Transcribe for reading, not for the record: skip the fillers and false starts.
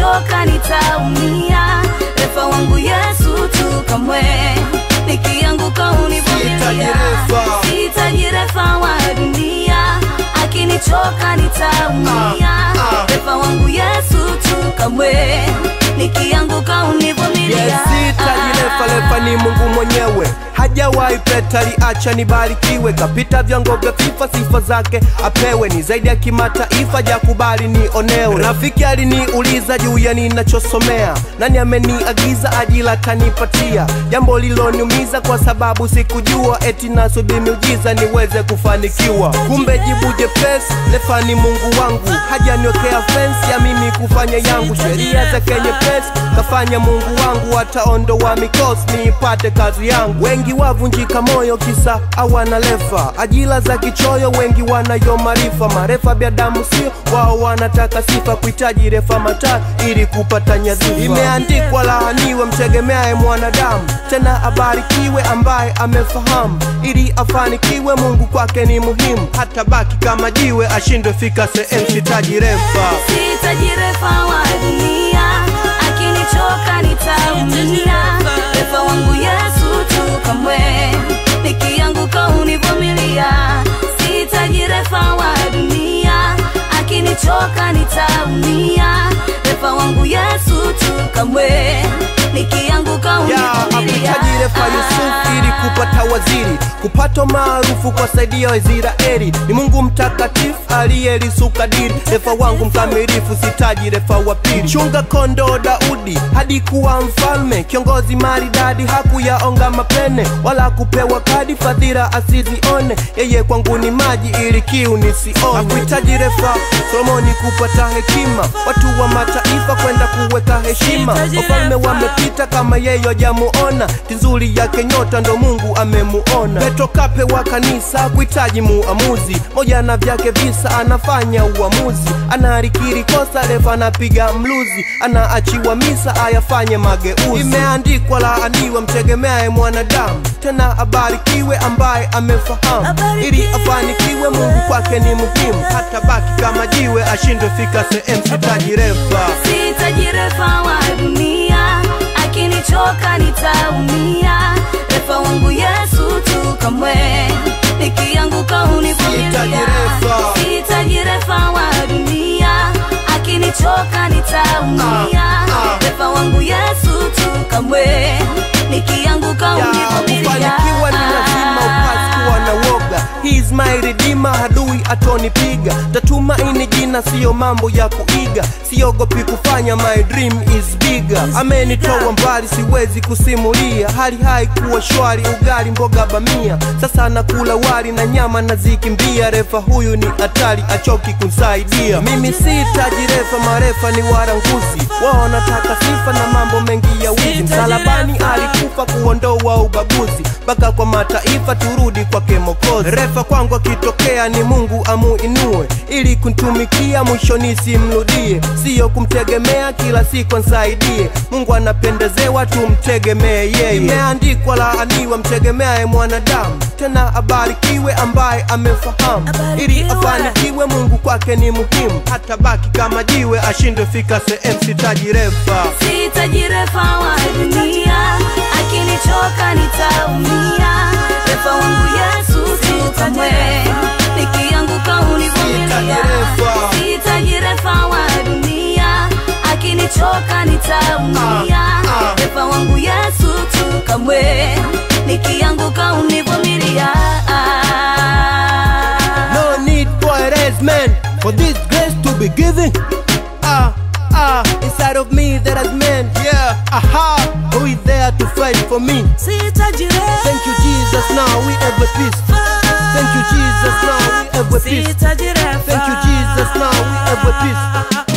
akinichoka nitaumia. Refa wangu Yesu tu kamwe, nikianguka univumilia. Sihitaji refa wa dunia, akinichoka nitaumia. Refa wangu Yesu tu kamwe, nikianguka univumilia. Yes, sihitaji refa ni Mungu mwenyewe. Hajawahi petali acha nibarikiwe. Kapita vyango vya FIFA, sifa zake apewe. Ni zaidi ya kimataifa, jakubali nionewe. Rafiki aliniuliza juu ya ninachosomea, nani ameniagiza ajira kanipatia. Jambo liloniumiza kwa sababu sikujua, eti nasubiri miujiza niweze kufanikiwa. Kumbe jibu jepesi, refa ni Mungu wangu. Hajaniwekea fence ya mimi kufanya yangu. Sheria zake nyepesi, kafanya Mungu wangu. Ataondoa mikosi niipate kazi yangu. Wengi wavunjika moyo kisa hawana refa. Ajira za kichoyo, wengi wanayo maarifa. Marefa binadamu sio, wao wanataka sifa. Kuhitaji refa mataa ili kupata nyadhifa. Imeandikwa laaniwe mtegemeaye mwanadamu, tena abarikiwe ambaye amefahamu. Ili afanikiwe Mungu kwake ni muhimu. Hata baki kama jiwe ashindwe fika sehemu. Sihitaji refa. Sihitaji refa wa dunia, akinichoka nitaumia. Refa wangu Yesu tu kamwe, nikianguka univumilia. Sihitaji refa wa dunia, akinichoka nitaumia. Refa wangu Yesu tu kamwe, nikianguka univumilia. Hakuhitaji refa Yusuf ili kupata waziri, kupata maarufu kwa saidia wa Israeli. Ni Mungu mtakatifu aliyelisuka diri. Refa wangu mkamilifu, sihitaji refa wa pili. Chunga kondo Daudi hadi kuwa mfalme, kiongozi maridadi hakuyaonga mapene, wala kupewa kadi fadhila asizione. Yeye kwangu ni maji ili kiu nisione. Hakuhitaji refa Solomoni kupata hekima, watu wa mataifa kwenda kuweka heshima. Wafalme wamepita kama yeye hajamuona, tinzuri yake nyota ndo Mungu amemuona. Petro kapewa kanisa, kuhitaji muamuzi. Moja na vyake visa anafanya uamuzi. Anarikiri kosa, refa anapiga mluzi. Anaachiwa misa ayafanye mageuzi. Imeandikwa laaniwe mtegemeaye mwanadamu, tena abarikiwe ambaye amefahamu. Ili afanikiwe Mungu kwake ni muhimu. Hata baki kama jiwe ashindwe fika sehemu. Sihitaji refa. Sihitaji refa wa dunia, akinichoka nitaumia. Refa wangu Yesu tu kamwe, nikianguka univumilia. Sihitaji refa wa dunia, akinichoka nitaumia. Refa wangu Yesu tu kamwe, nikianguka univumilia. Kufanikiwa ni lazima upasi kuwa na woga. He is my redeemer, hadui atonipiga. Tatumaini jina sio mambo ya kuiga. Siogopi kufanya, my dream is bigger. Amenitoa mbali siwezi kusimulia. Hali haikuwa shwari, ugali mboga bamia. Sasa nakula wali na nyama nazikimbia. Refa huyu ni hatari, achoki kunsaidia. Mimi sihitaji refa, marefa ni waranguzi. Wao wanataka sifa na mambo mengi ya wizi. Msalabani alikufa kuondoa ubaguzi, mpaka kwa mataifa turudi kwake Mwokozi. Refa kwangu akitokea ni Mungu amuinue, ili kuntumikia mwisho nisimrudie. Sio kumtegemea kila siku ansaidie. Mungu anapendezewa tumtegemee yeye. Imeandikwa laaniwe mtegemeaye mwanadamu, tena abarikiwe ambaye amefahamu. Ili afanikiwe Mungu kwake ni muhimu. Hata baki kama jiwe ashindwe fika sehemu. Sihitaji refa. Sihitaji refa wa dunia, akinichoka nitaumia. Refa wangu Yesu tu kamwe, nikianguka univumilia. Sihitaji refa wa dunia, akinichoka nitaumia. Refa wangu Yesu tu kamwe, nikianguka univumilia. No need for a raise man, for this grace to be given. Inside of me there is man, yeah, who is there to fight for me. Thank you Jesus, now we have a peace. Thank you Jesus, now we have a peace. Thank you Jesus, now we have a peace.